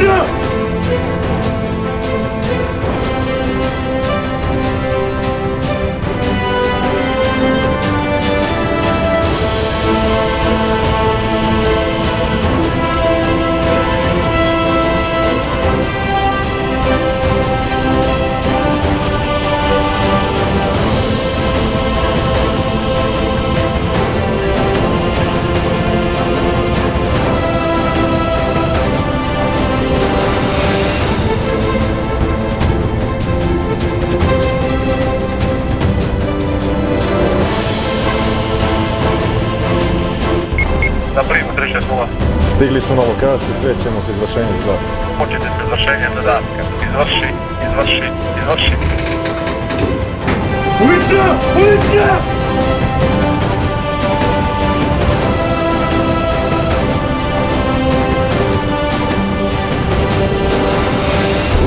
Ulica! Na primu 360. Stigli smo na lokaciju, krećemo sa izvršenjem zadatka. Početi s izvršenjem zadatka. Izvrši. Ulica! Ulica!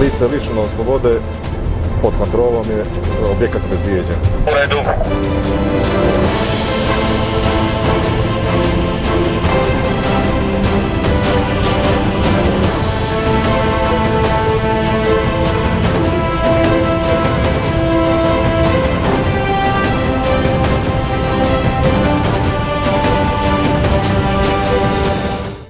Lice lišeno slobode, pod kontrolom je, objekat obezbijeđen. U redu.